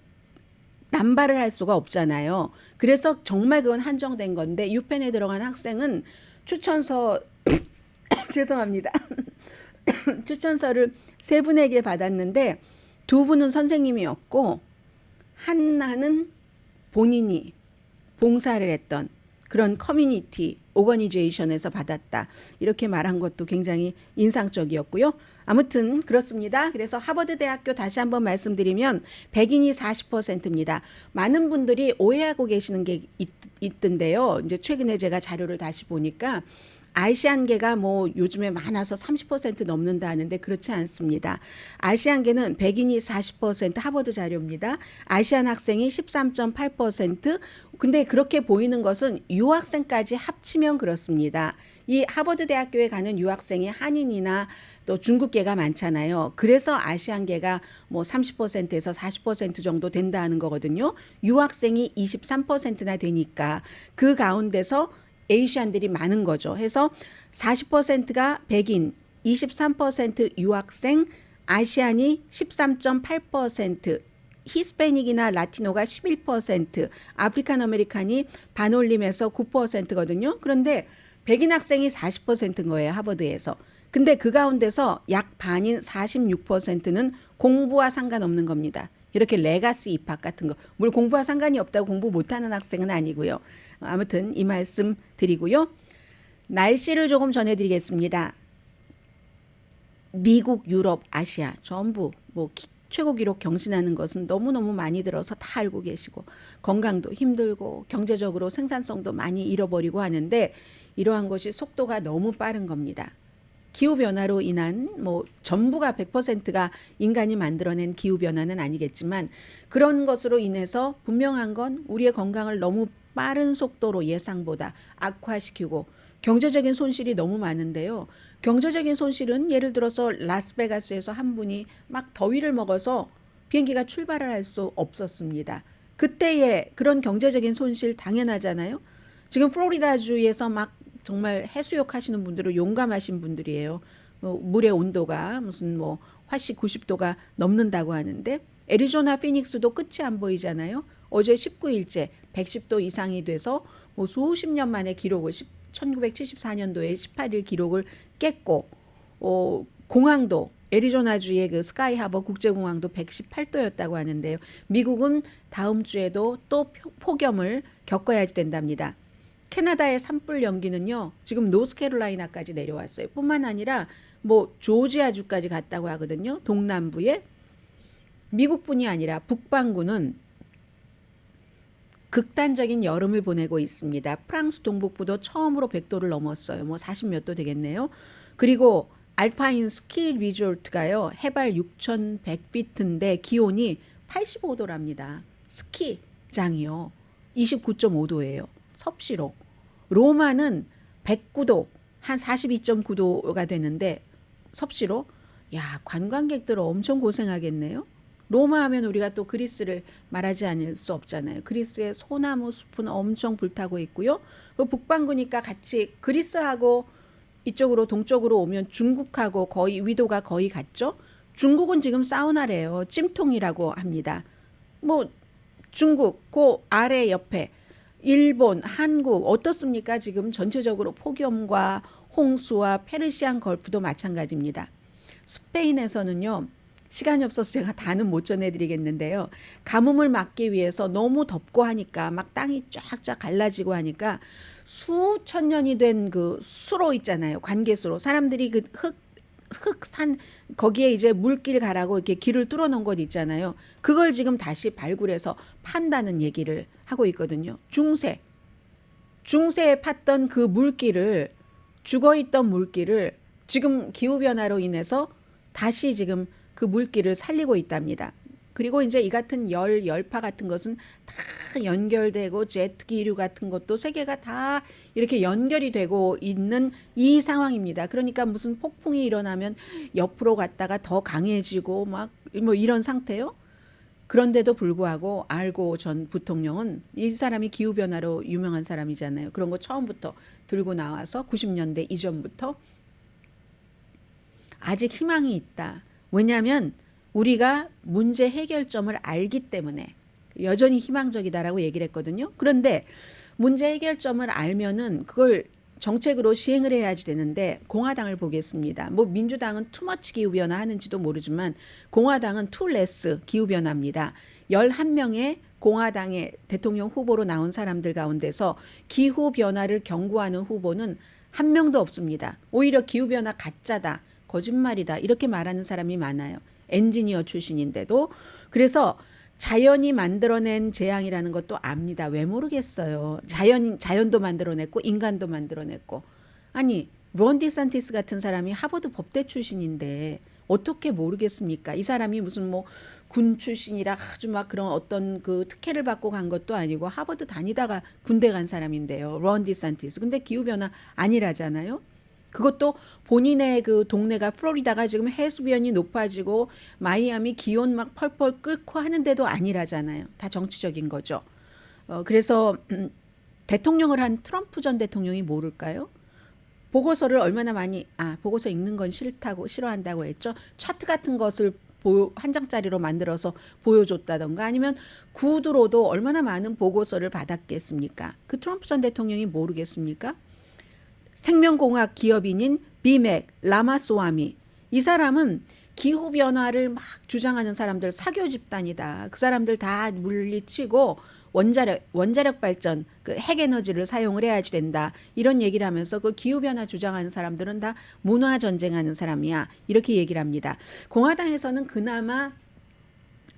남발을 할 수가 없잖아요. 그래서 정말 그건 한정된 건데 유펜에 들어간 학생은 추천서 죄송합니다. 추천서를 3분에게 받았는데 2분은 선생님이었고 하나는 본인이 봉사를 했던 그런 커뮤니티 오거니제이션에서 받았다. 이렇게 말한 것도 굉장히 인상적이었고요. 아무튼 그렇습니다. 그래서 하버드 대학교 다시 한번 말씀드리면 백인이 40%입니다. 많은 분들이 오해하고 계시는 게 있던데요. 이제 최근에 제가 자료를 다시 보니까 아시안계가 뭐 요즘에 많아서 30% 넘는다 하는데 그렇지 않습니다. 아시안계는 백인이 40% 하버드 자료입니다. 아시안 학생이 13.8%. 근데 그렇게 보이는 것은 유학생까지 합치면 그렇습니다. 이 하버드 대학교에 가는 유학생이 한인이나 또 중국계가 많잖아요. 그래서 아시안계가 뭐 30%에서 40% 정도 된다는 거거든요. 유학생이 23%나 되니까 그 가운데서 에이시안들이 많은 거죠. 해서 40%가 백인, 23% 유학생, 아시안이 13.8%, 히스패닉이나 라티노가 11%, 아프리칸 아메리칸이 반올림에서 9%거든요. 그런데 백인 학생이 40%인 거예요. 하버드에서. 근데 그 가운데서 약 반인 46%는 공부와 상관없는 겁니다. 이렇게 레가시 입학 같은 거. 물론 공부와 상관이 없다고 공부 못하는 학생은 아니고요. 아무튼 이 말씀 드리고요. 날씨를 조금 전해드리겠습니다. 미국, 유럽, 아시아 전부 뭐 최고 기록 경신하는 것은 너무너무 많이 들어서 다 알고 계시고 건강도 힘들고 경제적으로 생산성도 많이 잃어버리고 하는데 이러한 것이 속도가 너무 빠른 겁니다. 기후변화로 인한 뭐 전부가 100%가 인간이 만들어낸 기후변화는 아니겠지만 그런 것으로 인해서 분명한 건 우리의 건강을 너무 빠른 속도로 예상보다 악화시키고 경제적인 손실이 너무 많은데요. 경제적인 손실은 예를 들어서 라스베가스에서 한 분이 막 더위를 먹어서 비행기가 출발을 할 수 없었습니다. 그때의 그런 경제적인 손실 당연하잖아요. 지금 플로리다주에서 막 정말 해수욕 하시는 분들은 용감하신 분들이에요. 물의 온도가 무슨 뭐 화씨 90도가 넘는다고 하는데 애리조나 피닉스도 끝이 안 보이잖아요. 어제 19일째 110도 이상이 돼서 뭐 수십 년 만에 기록을 1974년도에 18일 기록을 깼고 공항도 애리조나주의 그 스카이하버 국제공항도 118도였다고 하는데요. 미국은 다음 주에도 또 폭염을 겪어야 된답니다. 캐나다의 산불 연기는요. 지금 노스캐롤라이나까지 내려왔어요. 뿐만 아니라 뭐 조지아주까지 갔다고 하거든요. 동남부에. 미국뿐이 아니라 북반구는 극단적인 여름을 보내고 있습니다. 프랑스 동북부도 처음으로 100도를 넘었어요. 뭐 40몇 도 되겠네요. 그리고 알파인 스키 리조트가요. 해발 6,100피트인데 기온이 85도랍니다. 스키장이요. 29.5도예요. 섭씨로. 로마는 109도, 한 42.9도가 되는데 섭씨로. 야, 관광객들 엄청 고생하겠네요. 로마 하면 우리가 또 그리스를 말하지 않을 수 없잖아요. 그리스의 소나무 숲은 엄청 불타고 있고요. 그 북반구니까 같이 그리스하고 이쪽으로 동쪽으로 오면 중국하고 거의 위도가 거의 같죠. 중국은 지금 사우나래요. 찜통이라고 합니다. 뭐 중국 그 아래 옆에 일본, 한국 어떻습니까? 지금 전체적으로 폭염과 홍수와 페르시안 걸프도 마찬가지입니다. 스페인에서는요. 시간이 없어서 제가 다는 못 전해드리겠는데요. 가뭄을 막기 위해서 너무 덥고 하니까 막 땅이 쫙쫙 갈라지고 하니까 수천 년이 된 그 수로 있잖아요. 관계수로. 사람들이 그 흙산 거기에 이제 물길 가라고 이렇게 길을 뚫어 놓은 곳 있잖아요. 그걸 지금 다시 발굴해서 판다는 얘기를 하고 있거든요. 중세에 팠던 그 물길을 죽어있던 물길을 지금 기후변화로 인해서 다시 지금 그 물길을 살리고 있답니다. 그리고 이제 이 같은 열파 같은 것은 다 연결되고 제트 기류 같은 것도 세계가 다 이렇게 연결이 되고 있는 이 상황입니다. 그러니까 무슨 폭풍이 일어나면 옆으로 갔다가 더 강해지고 막 뭐 이런 상태요. 그런데도 불구하고 알고 전 부통령은 이 사람이 기후변화로 유명한 사람이잖아요. 그런 거 처음부터 들고 나와서 90년대 이전부터 아직 희망이 있다. 왜냐하면 우리가 문제 해결점을 알기 때문에 여전히 희망적이다라고 얘기를 했거든요. 그런데 문제 해결점을 알면은 그걸 정책으로 시행을 해야지 되는데 공화당을 보겠습니다. 뭐 민주당은 투머치 기후변화 하는지도 모르지만 공화당은 투레스 기후변화입니다. 11명의 공화당의 대통령 후보로 나온 사람들 가운데서 기후변화를 경고하는 후보는 한 명도 없습니다. 오히려 기후변화 가짜다. 거짓말이다. 이렇게 말하는 사람이 많아요. 엔지니어 출신인데도. 그래서 자연이 만들어낸 재앙이라는 것도 압니다. 왜 모르겠어요. 자연도 만들어냈고 인간도 만들어냈고. 아니 론 디산티스 같은 사람이 하버드 법대 출신인데 어떻게 모르겠습니까? 이 사람이 무슨 뭐 군 출신이라 아주 막 그런 어떤 그 특혜를 받고 간 것도 아니고 하버드 다니다가 군대 간 사람인데요. 론 디산티스. 근데 기후변화 아니라잖아요. 그것도 본인의 그 동네가 플로리다가 지금 해수면이 높아지고 마이애미 기온 막 펄펄 끓고 하는데도 아니라잖아요. 다 정치적인 거죠. 그래서 대통령을 한 트럼프 전 대통령이 모를까요? 보고서를 얼마나 많이 보고서 읽는 건 싫어한다고 했죠. 차트 같은 것을 한 장짜리로 만들어서 보여줬다던가 아니면 구두로도 얼마나 많은 보고서를 받았겠습니까? 그 트럼프 전 대통령이 모르겠습니까? 생명공학 기업인인 비맥 라마스와미 이 사람은 기후변화를 막 주장하는 사람들 사교 집단이다. 그 사람들 다 물리치고 원자력 발전 그 핵에너지를 사용을 해야지 된다. 이런 얘기를 하면서 그 기후변화 주장하는 사람들은 다 문화전쟁하는 사람이야. 이렇게 얘기를 합니다. 공화당에서는 그나마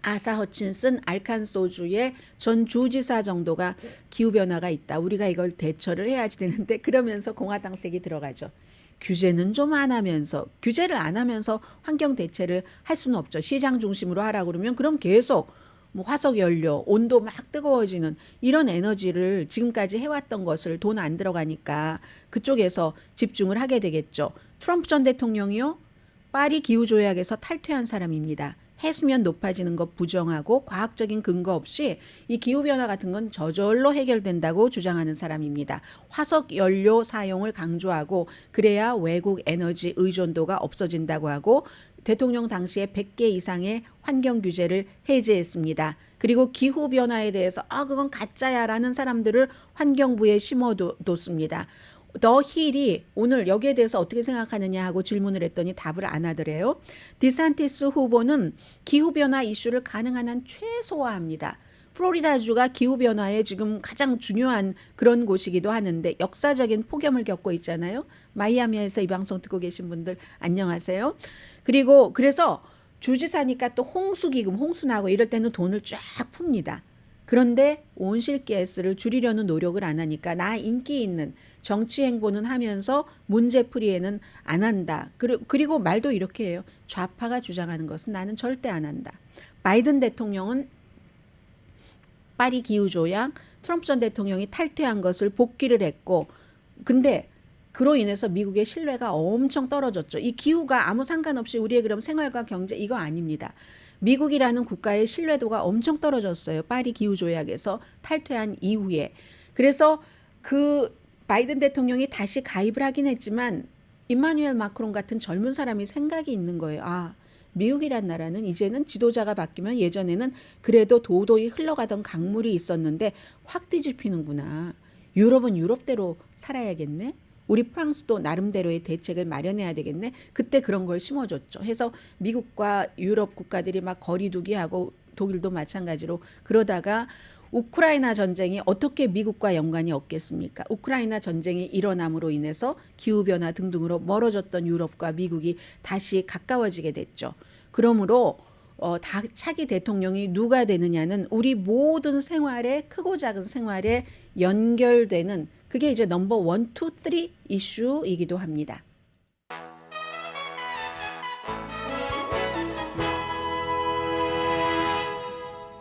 아사 허친슨 알칸소주의 전 주지사 정도가 기후변화가 있다. 우리가 이걸 대처를 해야지 되는데 그러면서 공화당색이 들어가죠. 규제는 좀 안 하면서 규제를 안 하면서 환경 대체를 할 수는 없죠. 시장 중심으로 하라고 그러면 그럼 계속 뭐 화석 연료, 온도 막 뜨거워지는 이런 에너지를 지금까지 해왔던 것을 돈 안 들어가니까 그쪽에서 집중을 하게 되겠죠. 트럼프 전 대통령이요. 파리 기후조약에서 탈퇴한 사람입니다. 해수면 높아지는 것 부정하고 과학적인 근거 없이 이 기후변화 같은 건 저절로 해결된다고 주장하는 사람입니다. 화석 연료 사용을 강조하고 그래야 외국 에너지 의존도가 없어진다고 하고 대통령 당시에 100개 이상의 환경 규제를 해제했습니다. 그리고 기후변화에 대해서 그건 가짜야라는 사람들을 환경부에 심어뒀습니다. 더 힐이 오늘 여기에 대해서 어떻게 생각하느냐 하고 질문을 했더니 답을 안 하더래요. 디산티스 후보는 기후변화 이슈를 가능한 한 최소화합니다. 플로리다주가 기후변화에 지금 가장 중요한 그런 곳이기도 하는데 역사적인 폭염을 겪고 있잖아요. 마이애미에서 이 방송 듣고 계신 분들 안녕하세요. 그리고 그래서 주지사니까 또 홍수기금, 홍수나고 이럴 때는 돈을 쫙 풉니다. 그런데 온실가스를 줄이려는 노력을 안 하니까 나 인기 있는 정치 행보는 하면서 문제풀이에는 안 한다. 그리고 말도 이렇게 해요. 좌파가 주장하는 것은 나는 절대 안 한다. 바이든 대통령은 파리 기후조약, 트럼프 전 대통령이 탈퇴한 것을 복귀를 했고 근데 그로 인해서 미국의 신뢰가 엄청 떨어졌죠. 이 기후가 아무 상관없이 우리의 그럼 생활과 경제 이거 아닙니다. 미국이라는 국가의 신뢰도가 엄청 떨어졌어요. 파리 기후조약에서 탈퇴한 이후에. 그래서 그 바이든 대통령이 다시 가입을 하긴 했지만 임마누엘 마크롱 같은 젊은 사람이 생각이 있는 거예요. 아, 미국이란 나라는 이제는 지도자가 바뀌면 예전에는 그래도 도도히 흘러가던 강물이 있었는데 확 뒤집히는구나. 유럽은 유럽대로 살아야겠네. 우리 프랑스도 나름대로의 대책을 마련해야 되겠네. 그때 그런 걸 심어줬죠. 해서 미국과 유럽 국가들이 막 거리두기 하고 독일도 마찬가지로 그러다가 우크라이나 전쟁이 어떻게 미국과 연관이 없겠습니까? 우크라이나 전쟁이 일어남으로 인해서 기후변화 등등으로 멀어졌던 유럽과 미국이 다시 가까워지게 됐죠. 그러므로 차기 대통령이 누가 되느냐는 우리 모든 생활에 크고 작은 생활에 연결되는 그게 이제 넘버 1, 2, 3 이슈이기도 합니다.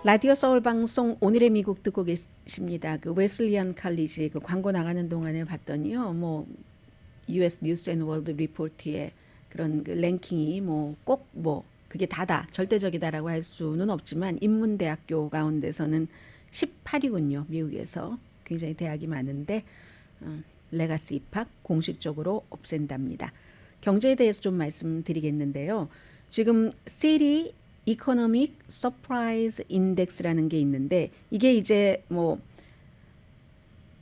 라디오 서울 방송 오늘의 미국 듣고 계십니다. 그 웨슬리안 칼리지 그 광고 나가는 동안에 봤더니요. 뭐 US 뉴스 앤 월드 리포트의 그런 그 랭킹이 꼭 그게 다다 절대적이다라고 할 수는 없지만 인문대학교 가운데서는 18위군요. 미국에서 굉장히 대학이 많은데 레가시 입학 공식적으로 없앤답니다. 경제에 대해서 좀 말씀드리겠는데요. 지금 City Economic Surprise Index라는 게 있는데 이게 이제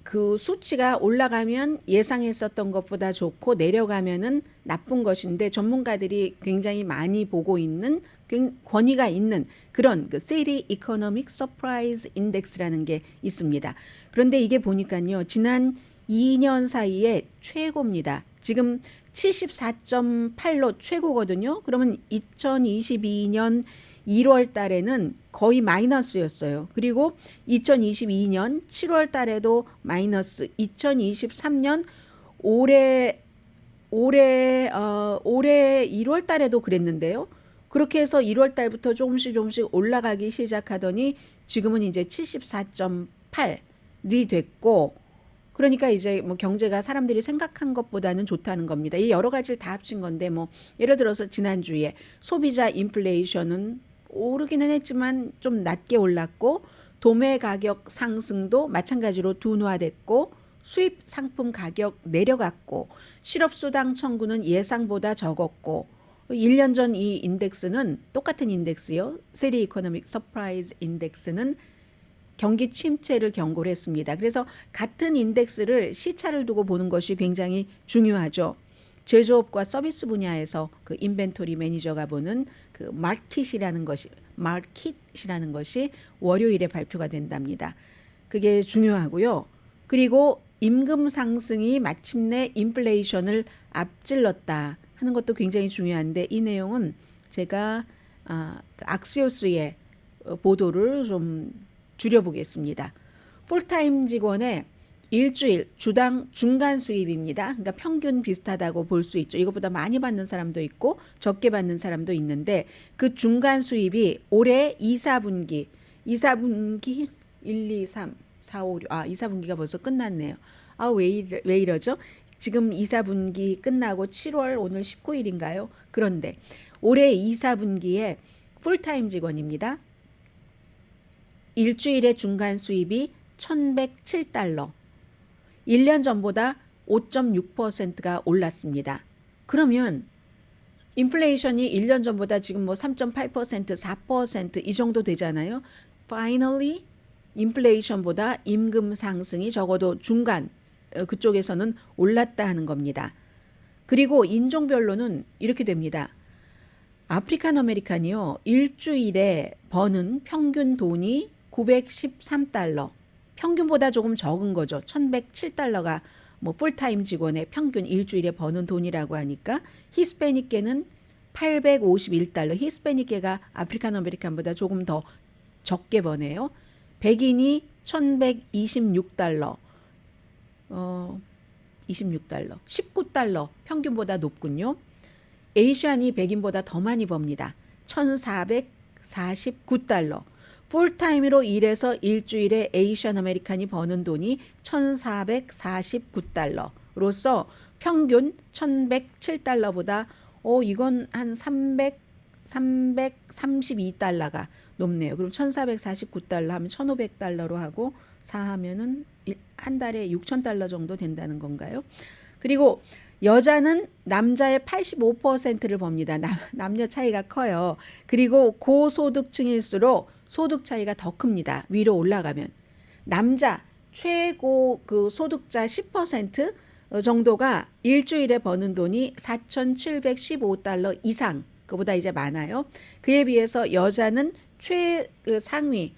그 수치가 올라가면 예상했었던 것보다 좋고 내려가면은 나쁜 것인데 전문가들이 굉장히 많이 보고 있는 권위가 있는 그런 그 City Economic Surprise Index라는 게 있습니다. 그런데 이게 보니까요. 지난 2년 사이에 최고입니다. 지금 74.8로 최고거든요. 그러면 2022년 1월 달에는 거의 마이너스였어요. 그리고 2022년 7월 달에도 마이너스, 2023년 올해 1월 달에도 그랬는데요. 그렇게 해서 1월 달부터 조금씩 올라가기 시작하더니 지금은 이제 74.8이 됐고 그러니까 이제 경제가 사람들이 생각한 것보다는 좋다는 겁니다. 이 여러 가지를 다 합친 건데 예를 들어서 지난주에 소비자 인플레이션은 오르기는 했지만 좀 낮게 올랐고 도매 가격 상승도 마찬가지로 둔화됐고 수입 상품 가격 내려갔고 실업수당 청구는 예상보다 적었고 1년 전 이 인덱스는 똑같은 인덱스요. 세리 이코노믹 서프라이즈 인덱스는 경기 침체를 경고를 했습니다. 그래서 같은 인덱스를 시차를 두고 보는 것이 굉장히 중요하죠. 제조업과 서비스 분야에서 그 인벤토리 매니저가 보는 그 마켓이라는 것이 월요일에 발표가 된답니다. 그게 중요하고요. 그리고 임금 상승이 마침내 인플레이션을 앞질렀다 하는 것도 굉장히 중요한데 이 내용은 제가 악시오스의 보도를 좀 줄여보겠습니다. 풀타임 직원의 일주일 주당 중간 수입입니다. 그러니까 평균 비슷하다고 볼 수 있죠. 이것보다 많이 받는 사람도 있고 적게 받는 사람도 있는데 그 중간 수입이 올해 2, 4분기 1, 2, 3, 4, 5, 6 2, 4분기가 벌써 끝났네요. 왜 이러죠? 지금 2, 4분기 끝나고 7월 오늘 19일인가요? 그런데 올해 2, 4분기에 풀타임 직원입니다. 일주일의 중간 수입이 1,107달러. 1년 전보다 5.6%가 올랐습니다. 그러면 인플레이션이 1년 전보다 지금 3.8%, 4% 이 정도 되잖아요. Finally, 인플레이션보다 임금 상승이 적어도 중간 그쪽에서는 올랐다 하는 겁니다. 그리고 인종별로는 이렇게 됩니다. 아프리칸 아메리칸이요. 일주일에 버는 평균 돈이 913달러. 평균보다 조금 적은 거죠. 1107달러가 뭐 풀타임 직원의 평균 일주일에 버는 돈이라고 하니까 히스패닉계는 851달러. 히스패닉계가 아프리칸 아메리칸보다 조금 더 적게 버네요. 백인이 1126달러. 26달러. 19달러 평균보다 높군요. 에이시안이 백인보다 더 많이 법니다. 1449달러. 풀타임으로 일해서 일주일에 에이시안 아메리칸이 버는 돈이 1449달러로서 평균 1107달러보다 이건 한 332달러가 높네요. 그럼 1449달러 하면 1500달러로 하고 4하면은 한 달에 6000달러 정도 된다는 건가요? 그리고 여자는 남자의 85%를 법니다. 남녀 차이가 커요. 그리고 고소득층일수록 소득 차이가 더 큽니다. 위로 올라가면. 남자 최고 그 소득자 10% 정도가 일주일에 버는 돈이 4,715달러 이상, 그보다 이제 많아요. 그에 비해서 여자는 상위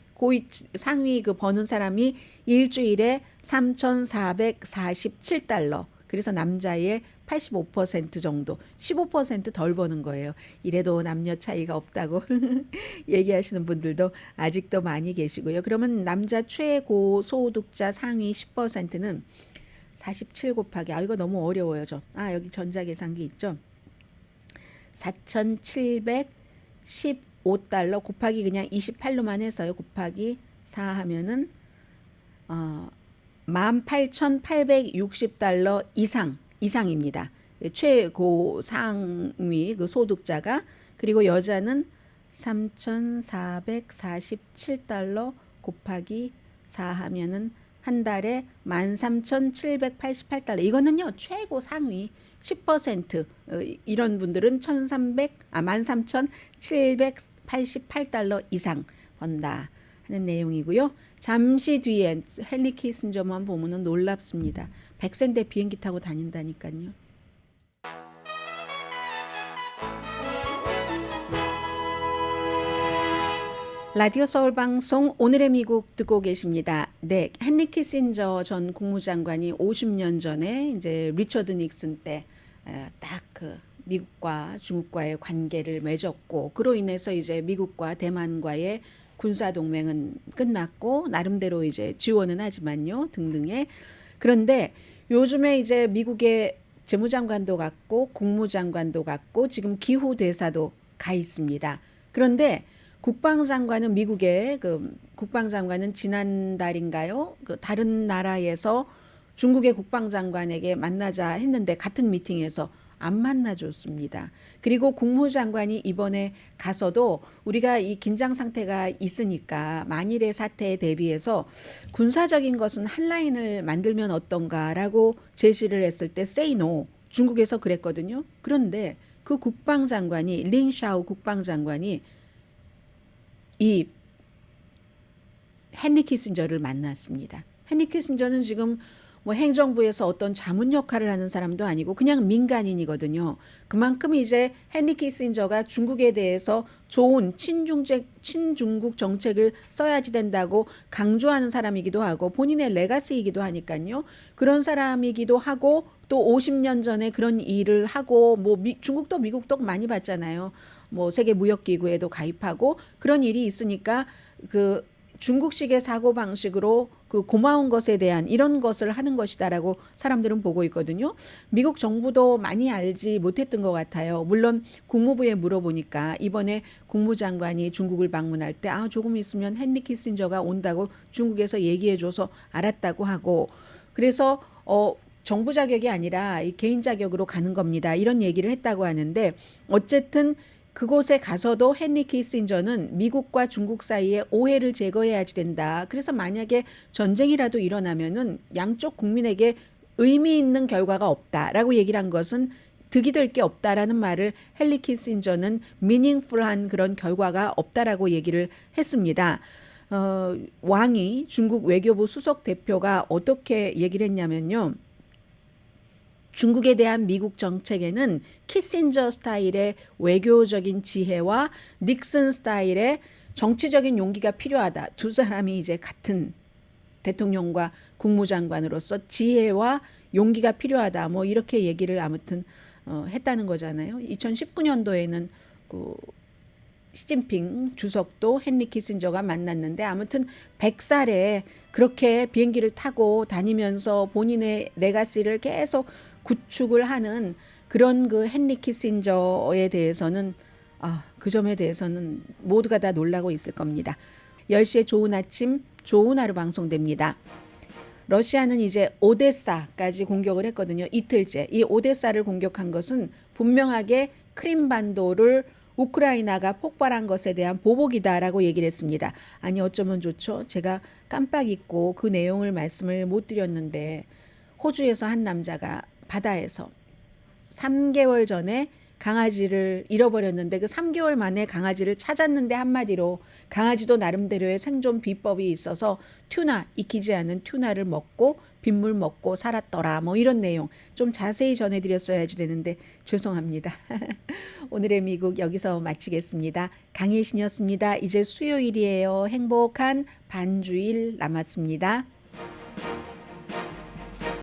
그 버는 사람이 일주일에 3,447달러. 그래서 남자의 85% 정도, 15% 덜 버는 거예요. 이래도 남녀 차이가 없다고 얘기하시는 분들도 아직도 많이 계시고요. 그러면 남자 최고 소득자 상위 10%는 47 곱하기, 이거 너무 어려워요. 여기 전자계산기 있죠. 4,715달러 곱하기 그냥 28로만 해서요. 곱하기 4 하면은 18,860달러 이상입니다. 최고 상위 그 소득자가. 그리고 여자는 3,447달러 곱하기 4 하면은 한 달에 13,788달러. 이거는요, 최고 상위 10%. 이런 분들은 13,788달러 이상 번다 하는 내용이고요. 잠시 뒤에 헨리 키신저만 보면은 놀랍습니다. 100세인데 비행기 타고 다닌다니까요. 라디오 서울 방송 오늘의 미국 듣고 계십니다. 네, 헨리 키신저 전 국무장관이 50년 전에 이제 리처드 닉슨 때 딱 그 미국과 중국과의 관계를 맺었고, 그로 인해서 이제 미국과 대만과의 군사 동맹은 끝났고 나름대로 이제 지원은 하지만요 등등의. 그런데 요즘에 이제 미국의 재무장관도 갔고 국무장관도 갔고 지금 기후대사도 가 있습니다. 그런데 국방장관은 미국의 그 국방장관은 지난달인가요? 그 다른 나라에서 중국의 국방장관에게 만나자 했는데 같은 미팅에서 안 만나줬습니다. 그리고 국무장관이 이번에 가서도 우리가 이 긴장 상태가 있으니까 만일의 사태에 대비해서 군사적인 것은 한 라인을 만들면 어떤가라고 제시를 했을 때 say no. 중국에서 그랬거든요. 그런데 그 국방장관이 링샤오 국방장관이 이 헨리 키신저를 만났습니다. 헨리 키신저는 지금 뭐 행정부에서 어떤 자문 역할을 하는 사람도 아니고 그냥 민간인이거든요. 그만큼 이제 헨리 키신저가 중국에 대해서 좋은 친중국 정책을 써야지 된다고 강조하는 사람이기도 하고 본인의 레가시이기도 하니까요. 그런 사람이기도 하고 또 50년 전에 그런 일을 하고 뭐 중국도 미국도 많이 봤잖아요. 뭐 세계 무역기구에도 가입하고 그런 일이 있으니까 그 중국식의 사고 방식으로 그 고마운 것에 대한 이런 것을 하는 것이다라고 사람들은 보고 있거든요. 미국 정부도 많이 알지 못했던 것 같아요. 물론 국무부에 물어보니까 이번에 국무장관이 중국을 방문할 때 조금 있으면 헨리 키신저가 온다고 중국에서 얘기해줘서 알았다고 하고, 그래서 정부 자격이 아니라 이 개인 자격으로 가는 겁니다. 이런 얘기를 했다고 하는데, 어쨌든 그곳에 가서도 헨리 키신저는 미국과 중국 사이에 오해를 제거해야지 된다. 그래서 만약에 전쟁이라도 일어나면은 양쪽 국민에게 의미 있는 결과가 없다라고 얘기를 한 것은 득이 될 게 없다라는 말을 헨리 키신저는 meaningful한 그런 결과가 없다라고 얘기를 했습니다. 왕이 중국 외교부 수석 대표가 어떻게 얘기를 했냐면요. 중국에 대한 미국 정책에는 키신저 스타일의 외교적인 지혜와 닉슨 스타일의 정치적인 용기가 필요하다. 두 사람이 이제 같은 대통령과 국무장관으로서 지혜와 용기가 필요하다. 뭐 이렇게 얘기를 아무튼 했다는 거잖아요. 2019년도에는 그 시진핑 주석도 헨리 키신저가 만났는데 아무튼 100살에 그렇게 비행기를 타고 다니면서 본인의 레가시를 계속 구축을 하는 그런 그 헨리 키신저에 대해서는 그 점에 대해서는 모두가 다 놀라고 있을 겁니다. 10시에 좋은 아침, 좋은 하루 방송됩니다. 러시아는 이제 오데사까지 공격을 했거든요. 이틀째. 이 오데사를 공격한 것은 분명하게 크림반도를 우크라이나가 폭발한 것에 대한 보복이다라고 얘기를 했습니다. 아니 어쩌면 좋죠. 제가 깜빡 잊고 그 내용을 말씀을 못 드렸는데 호주에서 한 남자가 바다에서 3개월 전에 강아지를 잃어버렸는데 그 3개월 만에 강아지를 찾았는데 한마디로 강아지도 나름대로의 생존 비법이 있어서 튜나, 익히지 않은 튜나를 먹고 빗물 먹고 살았더라. 뭐 이런 내용 좀 자세히 전해드렸어야지 되는데 죄송합니다. 오늘의 미국 여기서 마치겠습니다. 강혜신이었습니다. 이제 수요일이에요. 행복한 반주일 남았습니다.